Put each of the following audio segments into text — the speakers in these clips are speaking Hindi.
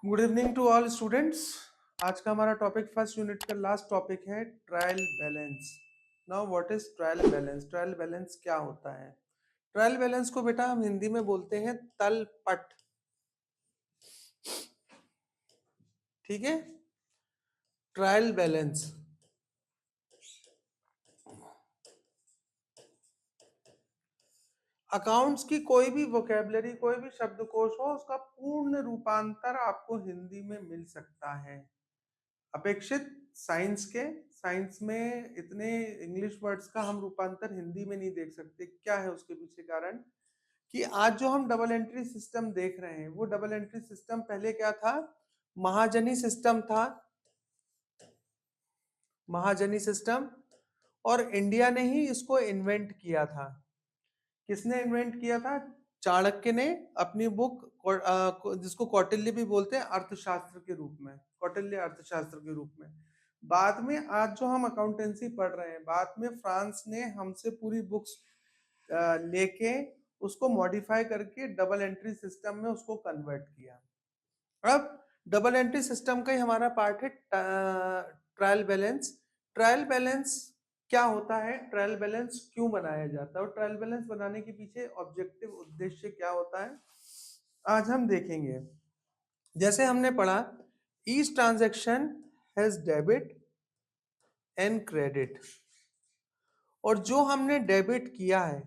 Good evening to all students. आज का हमारा टॉपिक फर्स्ट यूनिट का लास्ट टॉपिक है trial balance. Now what is trial balance? Trial balance क्या होता है? ट्रायल बैलेंस को बेटा हम हिंदी में बोलते हैं तलपट। ठीक है, ट्रायल बैलेंस। अकाउंट्स की कोई भी वोकेबलरी, कोई भी शब्दकोश हो, उसका पूर्ण रूपांतर आपको हिंदी में मिल सकता है अपेक्षित साइंस के। साइंस में इतने इंग्लिश वर्ड्स का हम रूपांतर हिंदी में नहीं देख सकते। क्या है उसके पीछे कारण? कि आज जो हम डबल एंट्री सिस्टम देख रहे हैं, वो डबल एंट्री सिस्टम पहले क्या था? महाजनी सिस्टम था। महाजनी सिस्टम, और इंडिया ने ही इसको इन्वेंट किया था। किसने इन्वेंट किया था? चाणक्य ने अपनी बुक जिसको कौटिल्य भी बोलते हैं अर्थशास्त्र के रूप में, कौटिल्य अर्थशास्त्र के रूप में। बाद में आज जो हम अकाउंटेंसी पढ़ रहे हैं, बाद में फ्रांस ने हमसे पूरी बुक्स लेके उसको मॉडिफाई करके डबल एंट्री सिस्टम में उसको कन्वर्ट किया। अब डबल एंट्री सिस्टम का ही हमारा पार्ट है ट्रायल बैलेंस। ट्रायल बैलेंस क्या होता है? ट्रायल बैलेंस क्यों बनाया जाता है और ट्रायल बैलेंस बनाने के पीछे ऑब्जेक्टिव उद्देश्य क्या होता है, आज हम देखेंगे। जैसे हमने पढ़ा, each transaction has debit and credit, और जो हमने डेबिट किया है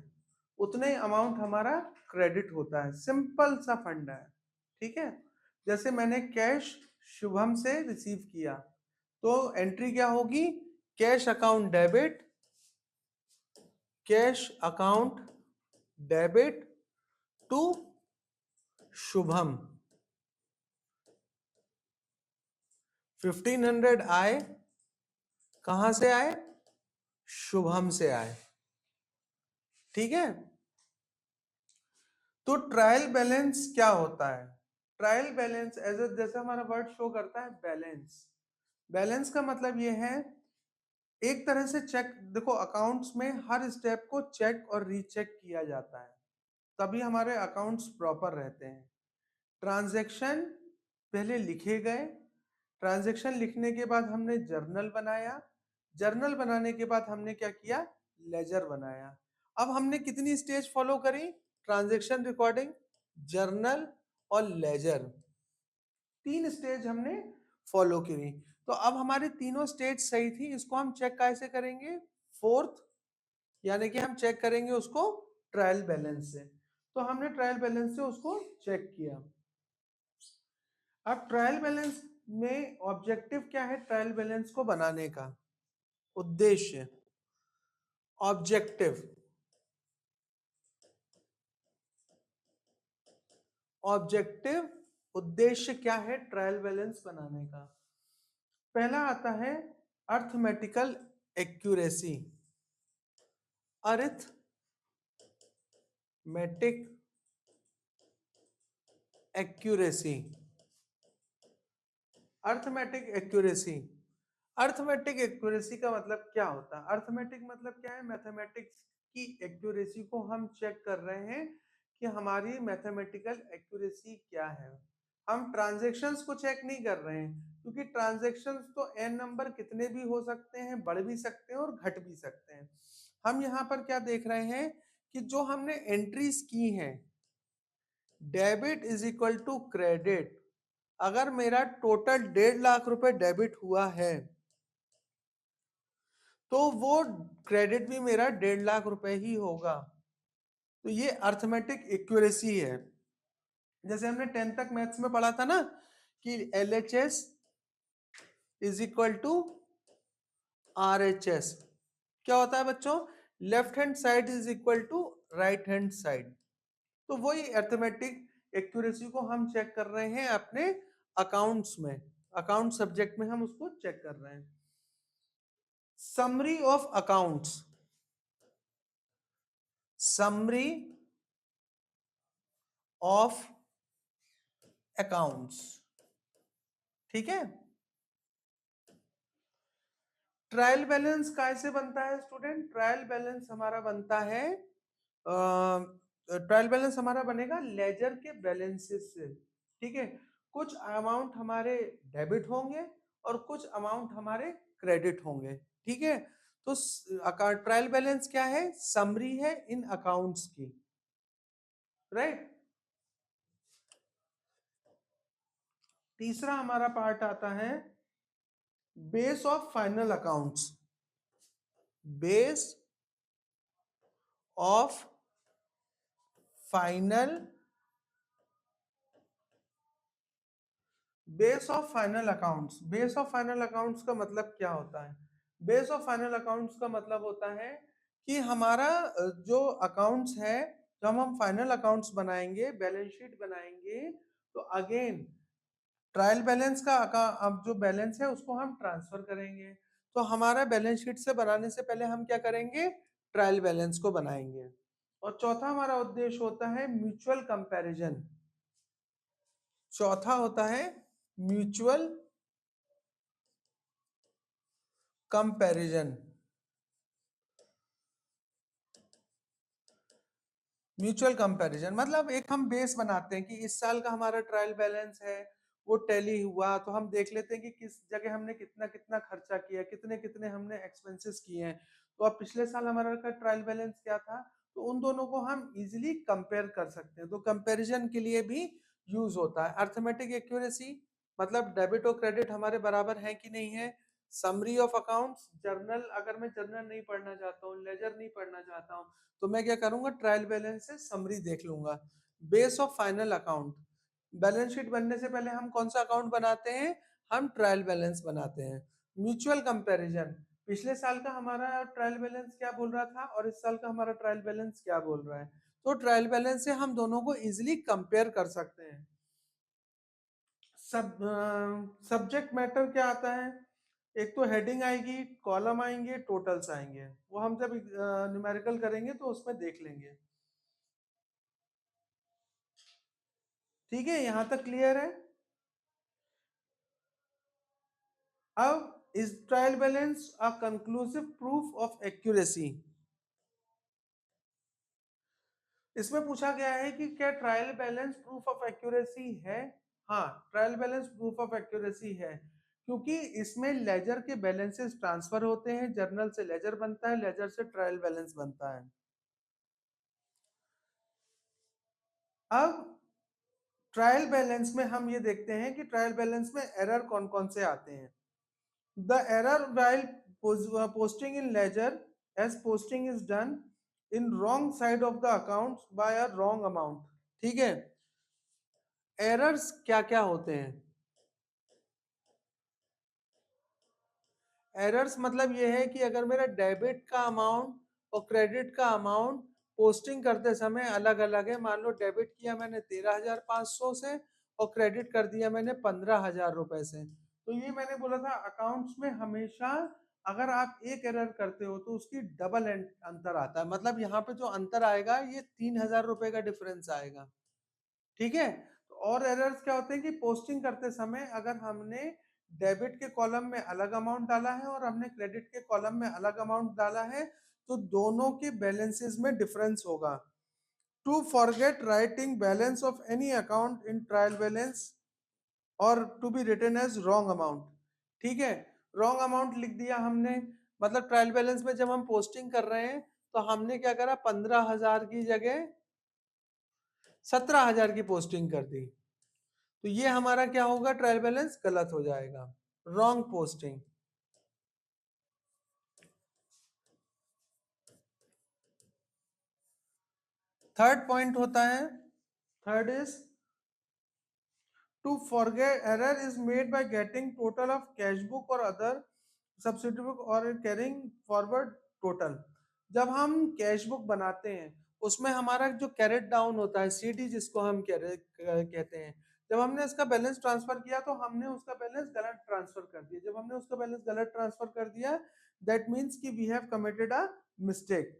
उतने अमाउंट हमारा क्रेडिट होता है। सिंपल सा फंडा है। ठीक है, जैसे मैंने कैश शुभम से रिसीव किया, तो एंट्री क्या होगी? Cash account debit, cash account debit to Shubham. 1500 आए, कहां से आए? शुभम से आए। ठीक है, तो ट्रायल बैलेंस क्या होता है? ट्रायल बैलेंस जैसे हमारा वर्ड शो करता है बैलेंस। बैलेंस का मतलब ये है, एक तरह से चेक। देखो, अकाउंट्स में हर स्टेप को चेक और रीचेक किया जाता है, तभी हमारे अकाउंट्स प्रॉपर रहते हैं। ट्रांजैक्शन पहले लिखे गए, ट्रांजैक्शन लिखने के बाद हमने जर्नल बनाया, जर्नल बनाने के बाद हमने क्या किया? लेजर बनाया। अब हमने कितनी स्टेज फॉलो करी? ट्रांजैक्शन रिकॉर्डिंग, जर्नल और लेजर, 3 स्टेज हमने फॉलो करी। तो अब हमारे तीनों स्टेज सही थी। इसको हम चेक कैसे करेंगे? फोर्थ, यानी कि हम चेक करेंगे उसको ट्रायल बैलेंस से। तो हमने ट्रायल बैलेंस से उसको चेक किया। अब ट्रायल बैलेंस में ऑब्जेक्टिव क्या है? ट्रायल बैलेंस को बनाने का उद्देश्य, ऑब्जेक्टिव, ऑब्जेक्टिव उद्देश्य क्या है ट्रायल बैलेंस बनाने का? पहला आता है arithmetical accuracy. Arithmetic accuracy, arithmetic accuracy. Arithmetic accuracy का मतलब क्या होता है? अर्थमेटिक मतलब क्या है? मैथमेटिक्स की एक्यूरेसी को हम चेक कर रहे हैं कि हमारी मैथमेटिकल एक्यूरेसी क्या है। हम ट्रांजैक्शंस को चेक नहीं कर रहे हैं, क्योंकि ट्रांजैक्शंस तो एन नंबर कितने भी हो सकते हैं, बढ़ भी सकते हैं और घट भी सकते हैं। हम यहाँ पर क्या देख रहे हैं कि जो हमने एंट्रीज की हैं, debit is equal to credit. अगर मेरा टोटल 1.5 लाख रुपए डेबिट हुआ है, तो वो क्रेडिट भी मेरा 1.5 लाख रुपए ही होगा। तो ये अर्थमेटिक एक्यूरेसी है। जैसे हमने 10th तक मैथ्स में पढ़ा था ना कि LHS is equal to RHS। क्या होता है बच्चों? Left hand side is equal to right hand side. तो वही अर्थमेटिक एक्यूरेसी को हम चेक कर रहे हैं अपने अकाउंट्स में, अकाउंट सब्जेक्ट में हम उसको चेक कर रहे हैं। Summary of accounts, summary of accounts. ठीक है, ट्रायल बैलेंस कैसे बनता है स्टूडेंट? ट्रायल बैलेंस हमारा बनता है, ट्रायल बैलेंस हमारा बनेगा लेजर के बैलेंसेस से। ठीक है, कुछ अमाउंट हमारे डेबिट होंगे और कुछ अमाउंट हमारे क्रेडिट होंगे। ठीक है, तो ट्रायल बैलेंस क्या है? समरी है इन अकाउंट्स की, राइट। तीसरा हमारा पार्ट आता है base of final accounts. Base of final base of final accounts. Base of final accounts का मतलब क्या होता है? बेस ऑफ फाइनल अकाउंट्स का मतलब होता है कि हमारा जो अकाउंट्स है, जब हम फाइनल अकाउंट्स बनाएंगे, बैलेंस शीट बनाएंगे, तो अगेन ट्रायल बैलेंस का अब जो बैलेंस है उसको हम ट्रांसफर करेंगे। तो हमारा बैलेंस शीट से बनाने से पहले हम क्या करेंगे? ट्रायल बैलेंस को बनाएंगे। और चौथा हमारा उद्देश्य होता है म्यूचुअल कंपैरिजन। चौथा होता है म्यूचुअल कंपैरिजन। म्यूचुअल कंपैरिजन मतलब एक हम बेस बनाते हैं कि इस साल का हमारा ट्रायल बैलेंस है, वो टैली हुआ, तो हम देख लेते हैं कि किस जगह हमने कितना कितना खर्चा किया, कितने कितने हमने एक्सपेंसेस किए हैं। तो अब पिछले साल हमारा का ट्रायल बैलेंस क्या था, तो उन दोनों को हम इजीली कंपेयर कर सकते हैं। तो कंपैरिजन के लिए भी यूज होता है। अर्थमेटिक एक्यूरेसी मतलब डेबिट और क्रेडिट हमारे बराबर है कि नहीं है। समरी ऑफ अकाउंट्स, जर्नल, अगर मैं जर्नल नहीं पढ़ना चाहता हूँ, लेजर नहीं पढ़ना चाहता हूँ, तो मैं क्या करूंगा? ट्रायल बैलेंस से समरी देख लूंगा। Base of final account, balance sheet बनने से पहले हम कौन सा अकाउंट बनाते हैं? हम ट्रायल बैलेंस बनाते हैं। म्यूचुअल कंपैरिजन, पिछले साल का हमारा ट्रायल बैलेंस क्या बोल रहा था और इस साल का हमारा ट्रायल बैलेंस क्या बोल रहा है। तो ट्रायल बैलेंस से हम दोनों को इजिली कंपेयर कर सकते हैं। सब सब्जेक्ट मैटर क्या आता है? एक तो हेडिंग आएगी, कॉलम आएंगे, टोटल्स आएंगे। वो हम जब न्यूमेरिकल करेंगे तो उसमें देख लेंगे। ठीक है, यहां तक क्लियर है। अब is trial balance a conclusive proof of accuracy? इसमें पूछा गया है कि क्या trial balance proof of accuracy है? हाँ, trial balance proof of accuracy है, क्योंकि इसमें लेजर के बैलेंसेस ट्रांसफर होते हैं, जर्नल से लेजर बनता है, लेजर से ट्रायल बैलेंस बनता है। अब ट्रायल बैलेंस में हम ये देखते हैं कि ट्रायल बैलेंस में एरर कौन कौन से आते हैं। The error while posting in ledger, as posting is done in wrong side of the accounts by a wrong amount। ठीक है, एरर्स क्या क्या होते हैं? एरर्स मतलब ये है कि अगर मेरा डेबिट का अमाउंट और क्रेडिट का अमाउंट पोस्टिंग करते समय अलग अलग है। मान लो डेबिट किया मैंने 13,500 से और क्रेडिट कर दिया मैंने 15,000 रुपए से। तो ये मैंने बोला था अकाउंट्स में हमेशा अगर आप एक एरर करते हो तो उसकी डबल अंतर आता है। मतलब यहाँ पे जो अंतर आएगा ये 3,000 रुपए का डिफरेंस आएगा। ठीक है, तो और एरर्स क्या होते हैं कि पोस्टिंग करते समय अगर हमने डेबिट के कॉलम में अलग अमाउंट डाला है और हमने क्रेडिट के कॉलम में अलग अमाउंट डाला है, तो दोनों के बैलेंसेस में डिफरेंस होगा। To forget writing balance of any account in trial balance और to be written as wrong amount. ठीक है, रॉन्ग अमाउंट लिख दिया हमने, मतलब ट्रायल बैलेंस में जब हम पोस्टिंग कर रहे हैं तो हमने क्या करा, 15,000 की जगह 17,000 की पोस्टिंग कर दी। तो ये हमारा क्या होगा? ट्रायल बैलेंस गलत हो जाएगा, रॉन्ग पोस्टिंग। थर्ड पॉइंट होता है, third is to forget error is made by getting total of cash book और अदर सब्सिडी बुक और कैरिंग फॉरवर्ड टोटल। जब हम कैश बुक बनाते हैं उसमें हमारा जो कैरेट डाउन होता है, सीडी जिसको हम कहते हैं, जब हमने इसका बैलेंस ट्रांसफर किया तो हमने उसका बैलेंस गलत ट्रांसफर कर दिया। जब हमने उसका बैलेंस गलत ट्रांसफर कर दिया, दैट मीन्स कि we have committed a mistake.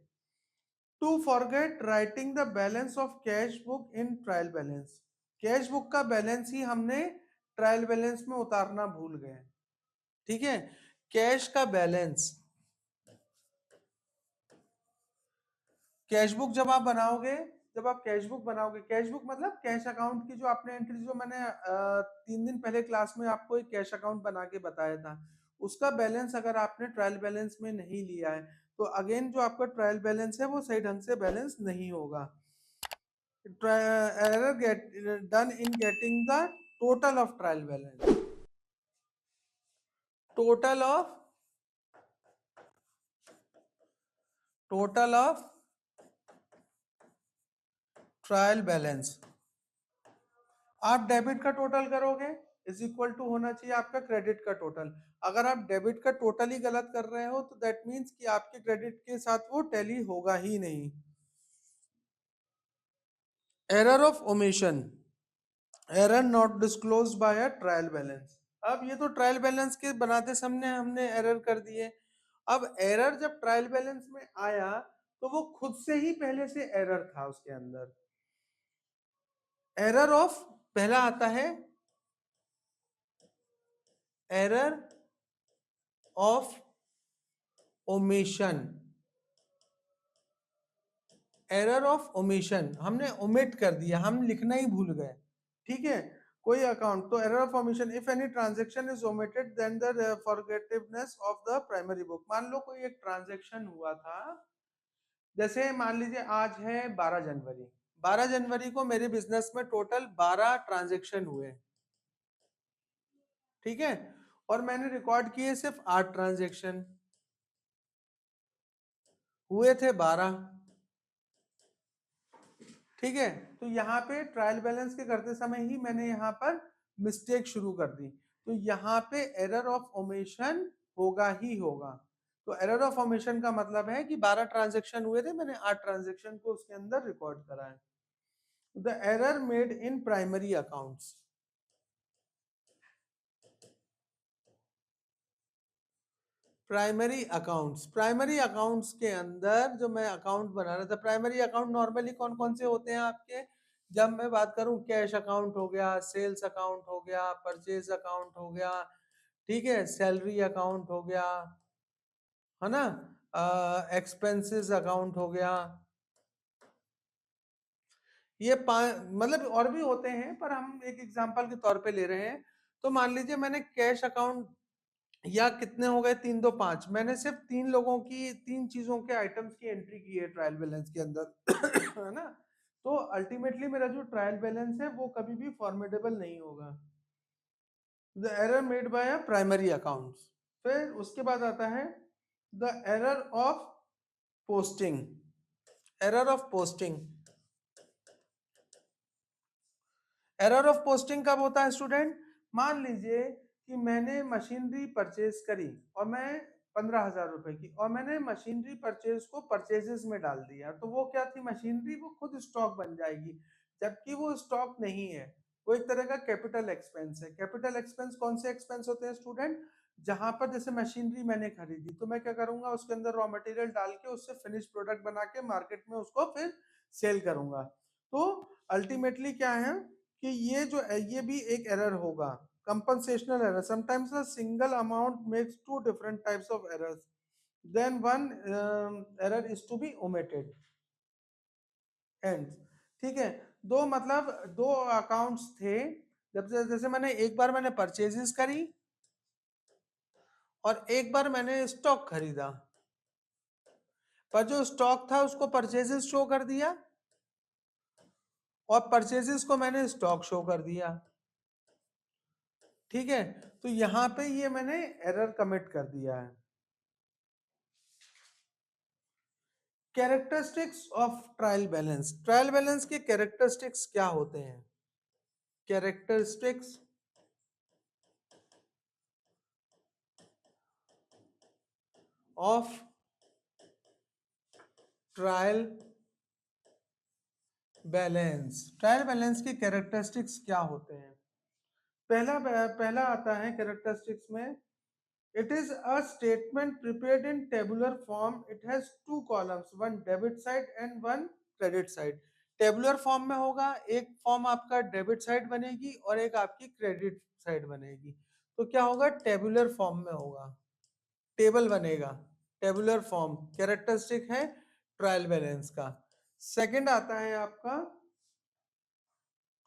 To forget writing the balance of cash book in trial balance, cash book का बैलेंस ही हमने ट्रायल बैलेंस में उतारना भूल गए। ठीक है, कैश का बैलेंस, कैश बुक जब आप बनाओगे जब आप कैश बुक बनाओगे, कैश बुक मतलब कैश अकाउंट की जो आपने एंट्री, जो मैंने 3 दिन पहले क्लास में आपको एक कैश अकाउंट बना के बताया था, उसका बैलेंस अगर आपने ट्रायल बैलेंस में नहीं लिया है तो अगेन जो आपका ट्रायल बैलेंस है वो सही ढंग से बैलेंस नहीं होगा. Error done in getting the total of trial balance. Total of trial balance आप डेबिट का टोटल करोगे इज इक्वल टू होना चाहिए आपका क्रेडिट का टोटल. अगर आप डेबिट का टोटल ही गलत कर रहे हो तो दैट मीन्स कि आपके क्रेडिट के साथ वो टैली होगा ही नहीं. Error of omission, error not disclosed by a trial balance. अब ये तो ट्रायल बैलेंस के बनाते समय हमने एरर कर दिए. अब एरर जब ट्रायल बैलेंस में आया तो वो खुद से ही पहले से एरर था उसके अंदर. एरर ऑफ पहला आता है error of omission. Error of omission, हमने ओमिट कर दिया, हम लिखना ही भूल गए. ठीक है, कोई अकाउंट तो error of omission, if any transaction is omitted then the forgetfulness of the primary book. मान लो कोई एक ट्रांजैक्शन हुआ था, जैसे मान लीजिए आज है 12 जनवरी. 12 जनवरी को मेरे बिजनेस में टोटल 12 ट्रांजैक्शन हुए. ठीक है, और मैंने रिकॉर्ड किए सिर्फ 8 ट्रांजैक्शन, हुए थे 12. ठीक है, तो यहाँ पे ट्रायल बैलेंस के करते समय ही मैंने यहाँ पर मिस्टेक शुरू कर दी, तो यहाँ पे एरर ऑफ ओमिशन होगा ही होगा. तो एरर ऑफ ओमिशन का मतलब है कि 12 ट्रांजैक्शन हुए थे, मैंने 8 ट्रांजैक्शन को उसके अंदर रिकॉर्ड करा है. The error made in primary accounts. Primary accounts के अंदर जो मैं अकाउंट बना रहा था, प्राइमरी अकाउंट नॉर्मली कौन कौन से होते हैं आपके, जब मैं बात करूं कैश अकाउंट हो गया, सेल्स अकाउंट हो गया, परचेज अकाउंट हो गया, ठीक है, सैलरी अकाउंट हो गया, है ना, एक्सपेंसेस अकाउंट हो गया. ये मतलब और भी होते हैं पर हम एक एग्जांपल के तौर पे ले रहे हैं. तो मान लीजिए मैंने कैश अकाउंट, या कितने हो गए, 3 2 5, मैंने सिर्फ 3 लोगों की 3 चीजों के आइटम्स की एंट्री की है ट्रायल बैलेंस के अंदर है ना, तो अल्टीमेटली मेरा जो ट्रायल बैलेंस है वो कभी भी फॉर्मेडेबल नहीं होगा. The error made by a primary accounts. फिर उसके बाद आता है the error of posting. Error of posting, error of posting कब होता है स्टूडेंट, मान लीजिए कि मैंने मशीनरी परचेज करी और मैं 15,000 रुपए की, और मैंने मशीनरी परचेज को परचेजेस में डाल दिया, तो वो क्या थी मशीनरी, वो खुद स्टॉक बन जाएगी, जबकि वो स्टॉक नहीं है. वो एक तरह का कैपिटल एक्सपेंस है. कैपिटल एक्सपेंस कौन से एक्सपेंस होते हैं स्टूडेंट, जहां पर जैसे मशीनरी मैंने खरीदी तो मैं क्या करूंगा, उसके अंदर रॉ मटेरियल डाल के उससे फिनिश प्रोडक्ट बना के मार्केट में उसको फिर सेल करूंगा. तो अल्टीमेटली क्या है कि ये जो ये भी एक एरर होगा, compensational error. Sometimes a single amount makes two different types of errors, then one error is to be omitted. And ठीक है, दो मतलब दो अकाउंट्स थे, जब जैसे मैंने एक बार मैंने परचेजेस करी और एक बार मैंने स्टॉक खरीदा, पर जो स्टॉक था उसको परचेजेस शो कर दिया और परचेजेस को मैंने स्टॉक शो कर दिया. ठीक है, तो यहां पे ये मैंने एरर कमिट कर दिया है. Characteristics of trial balance, trial balance के कैरेक्टरिस्टिक्स क्या होते हैं, characteristics of trial balance. Trial balance के कैरेक्टरिस्टिक्स क्या होते हैं, पहला पहला आता है कैरेक्टरिस्टिक्स में, it is a statement prepared in tabular form. It has two columns, one debit side and one credit side. Tabular form में होगा, एक फॉर्म आपका डेबिट साइड बनेगी और एक आपकी क्रेडिट साइड बनेगी. तो क्या होगा, टेबुलर फॉर्म में होगा, टेबल बनेगा, टेबुलर फॉर्म कैरेक्टरिस्टिक है ट्रायल बैलेंस का. सेकंड आता है आपका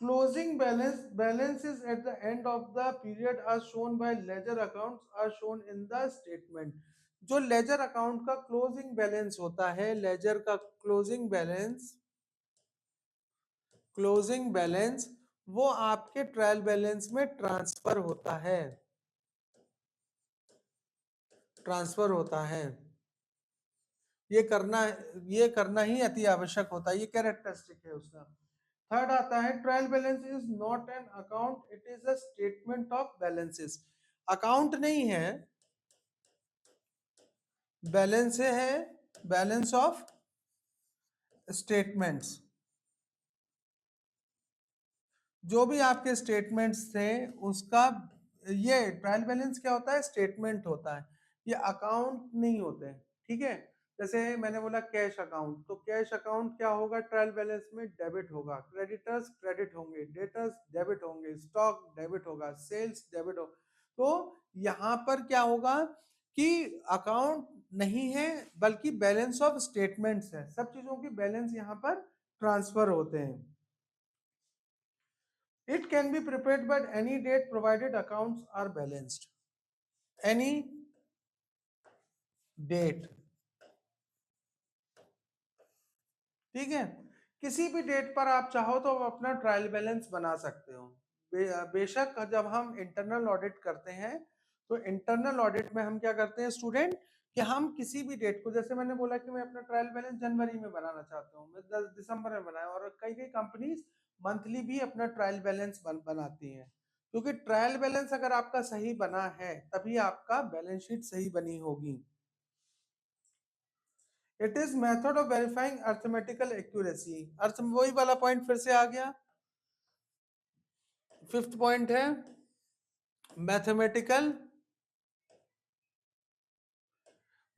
closing balance, balances at the end of the period are shown by ledger accounts are shown in the statement। जो लेजर अकाउंट का क्लोजिंग बैलेंस होता है, लेजर का क्लोजिंग बैलेंस वो आपके ट्रायल बैलेंस में ट्रांसफर होता है। ये करना ही अति आवश्यक होता है, ये कैरेक्टरिस्टिक है उसका। थर्ड आता है trial balance is not an account, it is a statement of balances. Account नहीं है, बैलेंस है, बैलेंस ऑफ स्टेटमेंट्स। जो भी आपके स्टेटमेंट्स थे उसका, ये ट्रायल बैलेंस क्या होता है, स्टेटमेंट होता है, ये अकाउंट नहीं होते। ठीक है, जैसे मैंने बोला कैश अकाउंट, तो कैश अकाउंट क्या होगा ट्रायल बैलेंस में, डेबिट होगा, क्रेडिटर्स क्रेडिट होंगे, डेटर्स डेबिट होंगे, स्टॉक डेबिट होगा, सेल्स डेबिट होगा। तो यहाँ पर क्या होगा कि अकाउंट नहीं है बल्कि बैलेंस ऑफ स्टेटमेंट्स है, सब चीजों की बैलेंस यहाँ पर ट्रांसफर होते हैं। It can be prepared by any date provided accounts are balanced. Any date, ठीक है, किसी भी डेट पर आप चाहो तो अपना ट्रायल बैलेंस बना सकते हो। बेशक जब हम इंटरनल ऑडिट करते हैं तो इंटरनल ऑडिट में हम क्या करते हैं स्टूडेंट, कि हम किसी भी डेट को, जैसे मैंने बोला कि मैं अपना ट्रायल बैलेंस जनवरी में बनाना चाहता हूँ, मैं 10 दिसंबर में बनाया, और कई कई कंपनीज मंथली भी अपना ट्रायल बैलेंस बनाती हैं, क्योंकि ट्रायल बैलेंस अगर आपका सही बना है तभी आपका बैलेंस शीट सही बनी होगी। It is method of verifying arithmetical accuracy. अर्थ वही वाला पॉइंट फिर से आ गया, फिफ्थ पॉइंट है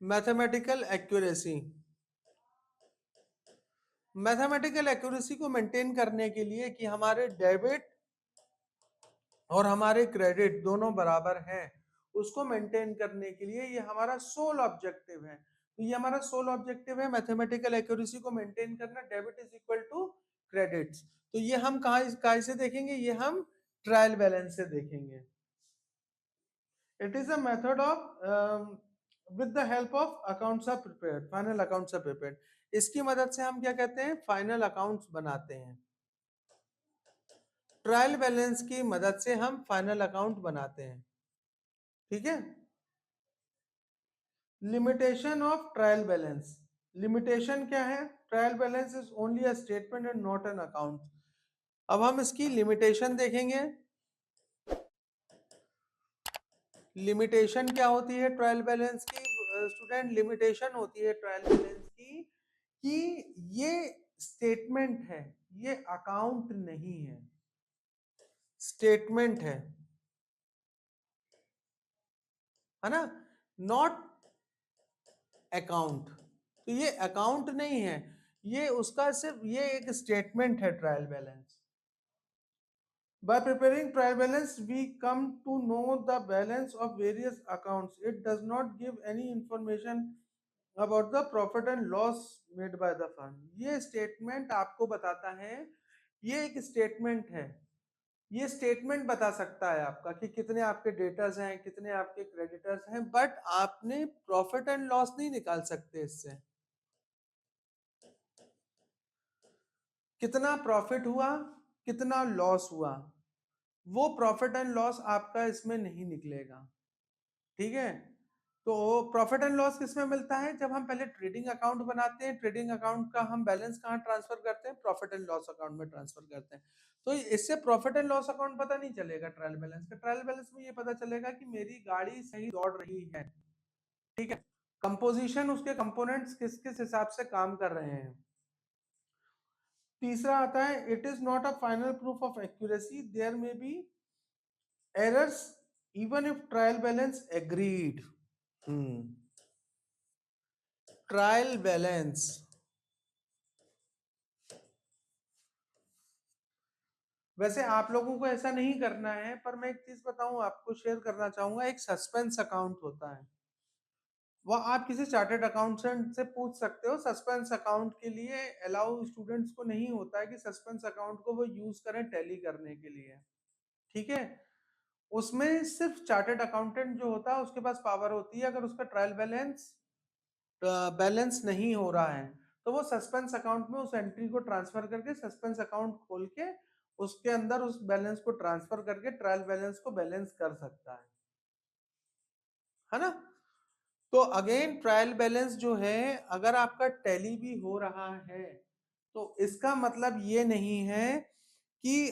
मैथमेटिकल एक्यूरेसी। मैथमेटिकल एक्यूरेसी को मेंटेन करने के लिए कि हमारे डेबिट और हमारे क्रेडिट दोनों बराबर हैं, उसको मेंटेन करने के लिए ये हमारा सोल ऑब्जेक्टिव है। तो ये हमारा सोल ऑब्जेक्टिव है मैथमेटिकल एक्यूरेसी को मेंटेन करना, debit is equal to credits. तो ये हम कहाँ से देखेंगे, ये हम ट्रायल बैलेंस से देखेंगे। It is a method of with the help of accounts are prepared, final accounts are prepared. इसकी मदद से हम क्या कहते हैं, फाइनल अकाउंट्स बनाते हैं। ट्रायल बैलेंस की मदद से हम फाइनल अकाउंट बनाते हैं। ठीक है, limitation of trial balance. Limitation क्या है, trial balance is only a statement and not an account. अब हम इसकी लिमिटेशन देखेंगे। लिमिटेशन क्या होती है ट्रायल बैलेंस की स्टूडेंट, लिमिटेशन होती है ट्रायल बैलेंस की कि ये स्टेटमेंट है, ये अकाउंट नहीं है, स्टेटमेंट है ना, नॉट अकाउंट। तो ये अकाउंट नहीं है, ये उसका सिर्फ ये एक स्टेटमेंट है trial balance. By preparing trial balance, we come to know the balance of various accounts. It does not give any information about the profit and loss made by the firm. ये स्टेटमेंट आपको बताता है, ये एक स्टेटमेंट है, ये स्टेटमेंट बता सकता है आपका कि कितने आपके डेटर्स हैं, कितने आपके क्रेडिटर्स हैं, बट आपने प्रॉफिट एंड लॉस नहीं निकाल सकते इससे। कितना प्रॉफिट हुआ, कितना लॉस हुआ, वो प्रॉफिट एंड लॉस आपका इसमें नहीं निकलेगा। ठीक है, तो प्रॉफिट एंड लॉस किसमें मिलता है, जब हम पहले ट्रेडिंग अकाउंट बनाते हैं, ट्रेडिंग अकाउंट का हम बैलेंस कहाँ ट्रांसफर करते हैं, प्रॉफिट एंड लॉस अकाउंट में ट्रांसफर करते हैं। तो इससे प्रॉफिट एंड लॉस अकाउंट पता नहीं चलेगा ट्रायल बैलेंस का। ट्रायल बैलेंस में ये पता चलेगा कि मेरी गाड़ी सही दौड़ रही है। ठीक है, कंपोजिशन, उसके कंपोनेंट्स किस किस हिसाब से काम कर रहे हैं। तीसरा आता है it is not a final proof of accuracy, there may be errors even if trial balance agreed। Trial balance, वैसे आप लोगों को ऐसा नहीं करना है, पर मैं एक चीज बताऊं आपको, शेयर करना चाहूंगा, एक सस्पेंस अकाउंट होता है। वो आप किसी चार्टर्ड अकाउंटेंट से पूछ सकते हो। सस्पेंस अकाउंट के लिए अलाउ स्टूडेंट्स को नहीं होता है कि सस्पेंस अकाउंट को वो यूज करें टैली करने के लिए, ठीक है। उसमें सिर्फ चार्टर्ड अकाउंटेंट जो होता है उसके पास पावर होती है, अगर उसका ट्रायल बैलेंस नहीं हो रहा है तो वो सस्पेंस अकाउंट में उस एंट्री को ट्रांसफर करके सस्पेंस अकाउंट खोल के उसके अंदर उस बैलेंस को ट्रांसफर करके ट्रायल बैलेंस को बैलेंस कर सकता है ना। तो अगेन ट्रायल बैलेंस जो है अगर आपका टैली भी हो रहा है तो इसका मतलब ये नहीं है कि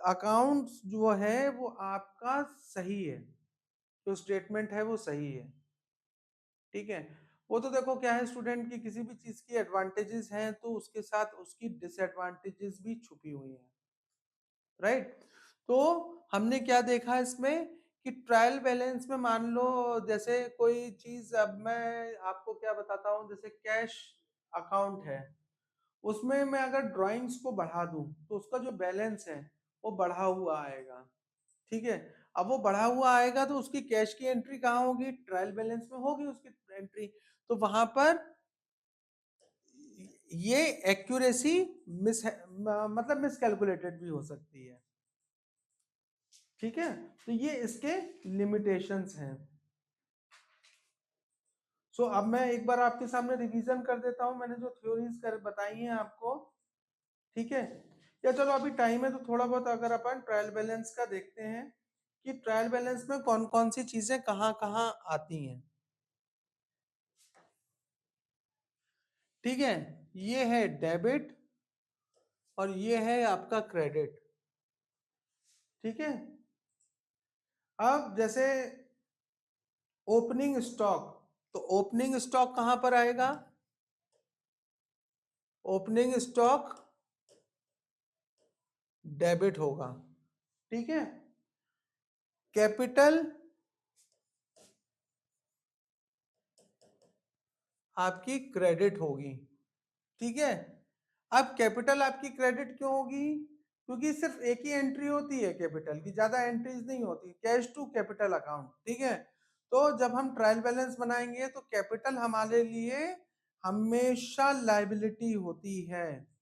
अकाउंट जो है वो आपका सही है, जो स्टेटमेंट है वो सही है, ठीक है। वो तो देखो क्या है स्टूडेंट की किसी भी चीज की एडवांटेजेस हैं तो उसके साथ उसकी डिसएडवांटेजेस भी छुपी हुई हैं, राइट। तो हमने क्या देखा इसमें कि ट्रायल बैलेंस में मान लो जैसे कोई चीज, अब मैं आपको क्या बताता हूँ, जैसे कैश अकाउंट है उसमें मैं अगर ड्राइंग्स को बढ़ा दूं तो उसका जो बैलेंस है वो बढ़ा हुआ आएगा, ठीक है। अब वो बढ़ा हुआ आएगा तो उसकी कैश की एंट्री कहाँ होगी, ट्रायल बैलेंस में होगी उसकी एंट्री। तो वहां पर ये एक्यूरेसी मतलब मिसकैलकुलेटेड भी हो सकती है, ठीक है। तो ये इसके लिमिटेशंस हैं। सो अब मैं एक बार आपके सामने रिवीजन कर देता हूं मैंने जो थ्योरीज कर बताई हैं आपको, ठीक है। या चलो अभी टाइम है तो थोड़ा बहुत अगर अपन ट्रायल बैलेंस का देखते हैं कि ट्रायल बैलेंस में कौन कौन सी चीजें कहाँ कहाँ आती हैं, ठीक है। ये है डेबिट और ये है आपका क्रेडिट, ठीक है। अब जैसे ओपनिंग स्टॉक, तो ओपनिंग स्टॉक कहां पर आएगा, ओपनिंग स्टॉक डेबिट होगा, ठीक है। कैपिटल आपकी क्रेडिट होगी, ठीक है। अब कैपिटल आपकी क्रेडिट क्यों होगी, क्योंकि सिर्फ एक ही एंट्री होती है कैपिटल की, ज्यादा एंट्रीज नहीं होती, कैश टू कैपिटल अकाउंट, ठीक है। तो जब हम ट्रायल बैलेंस बनाएंगे तो कैपिटल हमारे लिए हमेशा लाइबिलिटी होती है,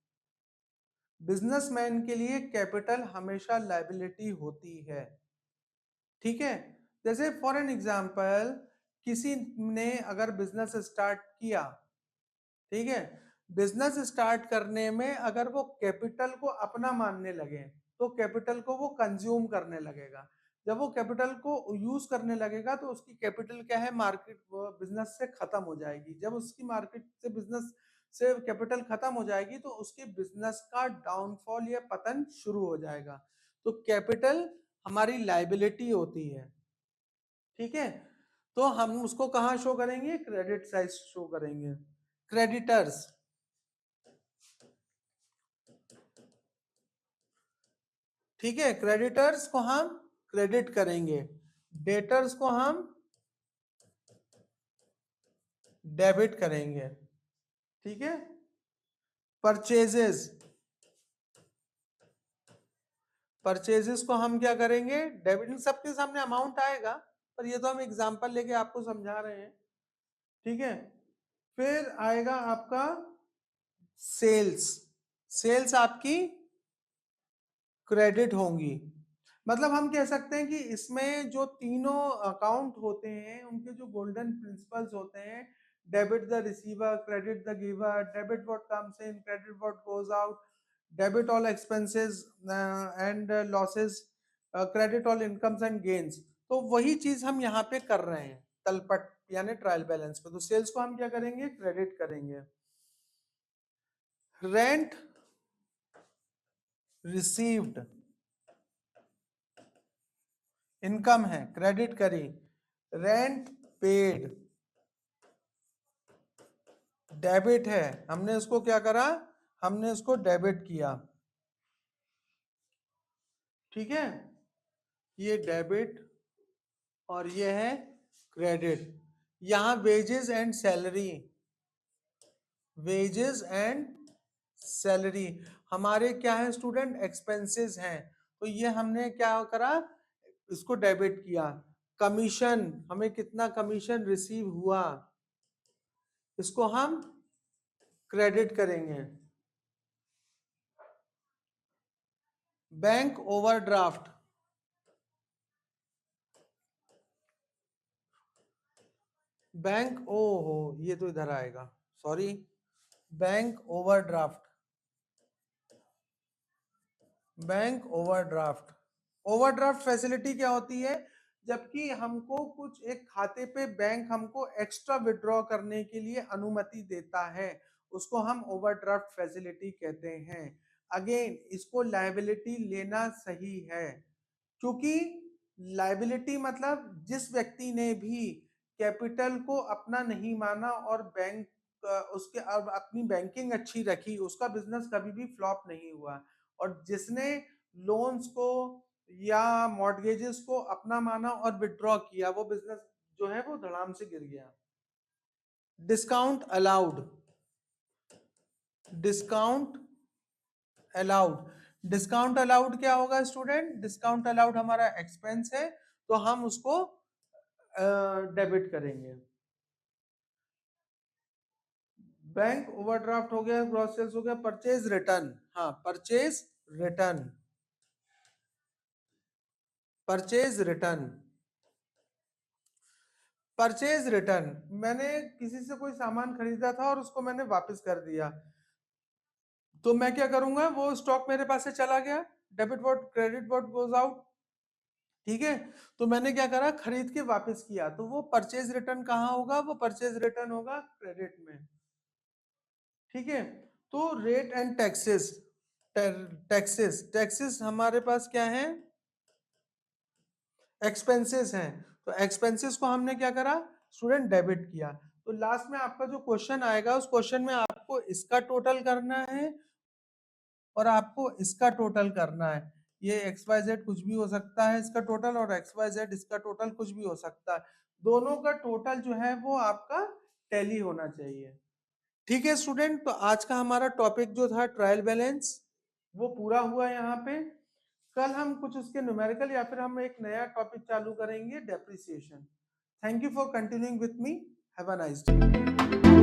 बिजनेसमैन के लिए कैपिटल हमेशा लाइबिलिटी होती है, ठीक है। जैसे फॉर एन एग्जांपल किसी ने अगर बिजनेस स्टार्ट किया, ठीक है। बिजनेस स्टार्ट करने में अगर वो कैपिटल को अपना मानने लगे तो कैपिटल को वो कंज्यूम करने लगेगा, जब वो कैपिटल को यूज करने लगेगा तो उसकी कैपिटल क्या है, मार्केट बिजनेस से खत्म हो जाएगी, जब उसकी मार्केट से बिजनेस से कैपिटल खत्म हो जाएगी तो उसके बिजनेस का डाउनफॉल या पतन शुरू हो जाएगा। तो कैपिटल हमारी लाइबिलिटी होती है, ठीक है। तो हम उसको कहाँ शो करेंगे, क्रेडिट साइड शो करेंगे। क्रेडिटर्स, ठीक है, क्रेडिटर्स को हम क्रेडिट करेंगे, डेटर्स को हम डेबिट करेंगे, ठीक है। परचेजेस, परचेजेस को हम क्या करेंगे, डेबिट, सबके सामने अमाउंट आएगा पर ये तो हम एग्जांपल लेके आपको समझा रहे हैं, ठीक है। फिर आएगा आपका सेल्स, सेल्स आपकी क्रेडिट होंगी। मतलब हम कह सकते हैं कि इसमें जो तीनों अकाउंट होते हैं उनके जो गोल्डन प्रिंसिपल्स होते हैं, debit the receiver, credit the giver, debit what comes in, credit what goes out, debit all expenses and losses, credit all incomes and gains. तो वही चीज हम यहाँ पे कर रहे हैं तलपट यानी ट्रायल बैलेंस पे। तो सेल्स को हम क्या करेंगे, क्रेडिट करेंगे। रेंट रिसीव्ड इनकम है, क्रेडिट करी। रेंट पेड डेबिट है, हमने इसको क्या करा, हमने इसको डेबिट किया, ठीक है। ये डेबिट और ये है क्रेडिट। यहां wages and salary, wages and salary हमारे क्या है स्टूडेंट, एक्सपेंसेस हैं। तो ये हमने क्या करा, इसको डेबिट किया। कमीशन, हमें कितना कमीशन रिसीव हुआ, इसको हम क्रेडिट करेंगे। बैंक ओवरड्राफ्ट, बैंक ओहो ये तो इधर आएगा, sorry, bank overdraft, bank overdraft. Overdraft facility क्या होती है? जबकि हमको कुछ एक खाते पे बैंक हमको एक्स्ट्रा विड्रॉ करने के लिए अनुमति देता है, उसको हम ओवरड्राफ्ट फैसिलिटी कहते हैं। अगेन इसको लायबिलिटी लेना सही है, क्योंकि लायबिलिटी मतलब जिस व्यक्ति ने भी कैपिटल को अपना नहीं माना और बैंक उसके अब अपनी बैंकिंग अच्छी रखी, उसका बिजनेस कभी भी फ्लॉप नहीं हुआ। और जिसने लोन्स को या मॉर्गेजेस को अपना माना और विड्रॉ किया, वो बिजनेस जो है वो धड़ाम से गिर गया। Discount allowed, discount allowed, discount allowed क्या होगा स्टूडेंट? डिस्काउंट अलाउड हमारा एक्सपेंस है, तो हम उसको डेबिट करेंगे। बैंक ओवरड्राफ्ट हो गया, ग्रॉस सेल्स हो गया, परचेज रिटर्न, हाँ purchase return, purchase return, purchase return, मैंने किसी से कोई सामान खरीदा था और उसको मैंने वापस कर दिया, तो मैं क्या करूंगा, वो स्टॉक मेरे पास से चला गया, debit what credit what goes out, ठीक है। तो मैंने क्या करा, खरीद के वापस किया, तो वो परचेज रिटर्न कहाँ होगा? वो परचेज रिटर्न होगा क्रेडिट में, ठीक है। तो rate and taxes, taxes, taxes हमारे पास क्या है? एक्सपेंसेस हैं, तो एक्सपेंसेस को हमने क्या करा स्टूडेंट? डेबिट किया। तो लास्ट में आपका जो क्वेश्चन आएगा, उस क्वेश्चन में आपको इसका टोटल करना है और आपको इसका टोटल करना है। ये एक्स वाई जेड कुछ भी हो सकता है इसका टोटल, और एक्स वाई जेड इसका टोटल कुछ भी हो सकता है, दोनों का टोटल जो है वो आपका टैली होना चाहिए, ठीक है स्टूडेंट। तो आज का हमारा टॉपिक जो था ट्रायल बैलेंस, वो पूरा हुआ यहाँ पे। कल हम कुछ उसके न्यूमेरिकल या फिर हम एक नया टॉपिक चालू करेंगे, depreciation. Thank you for continuing with me, have a nice day.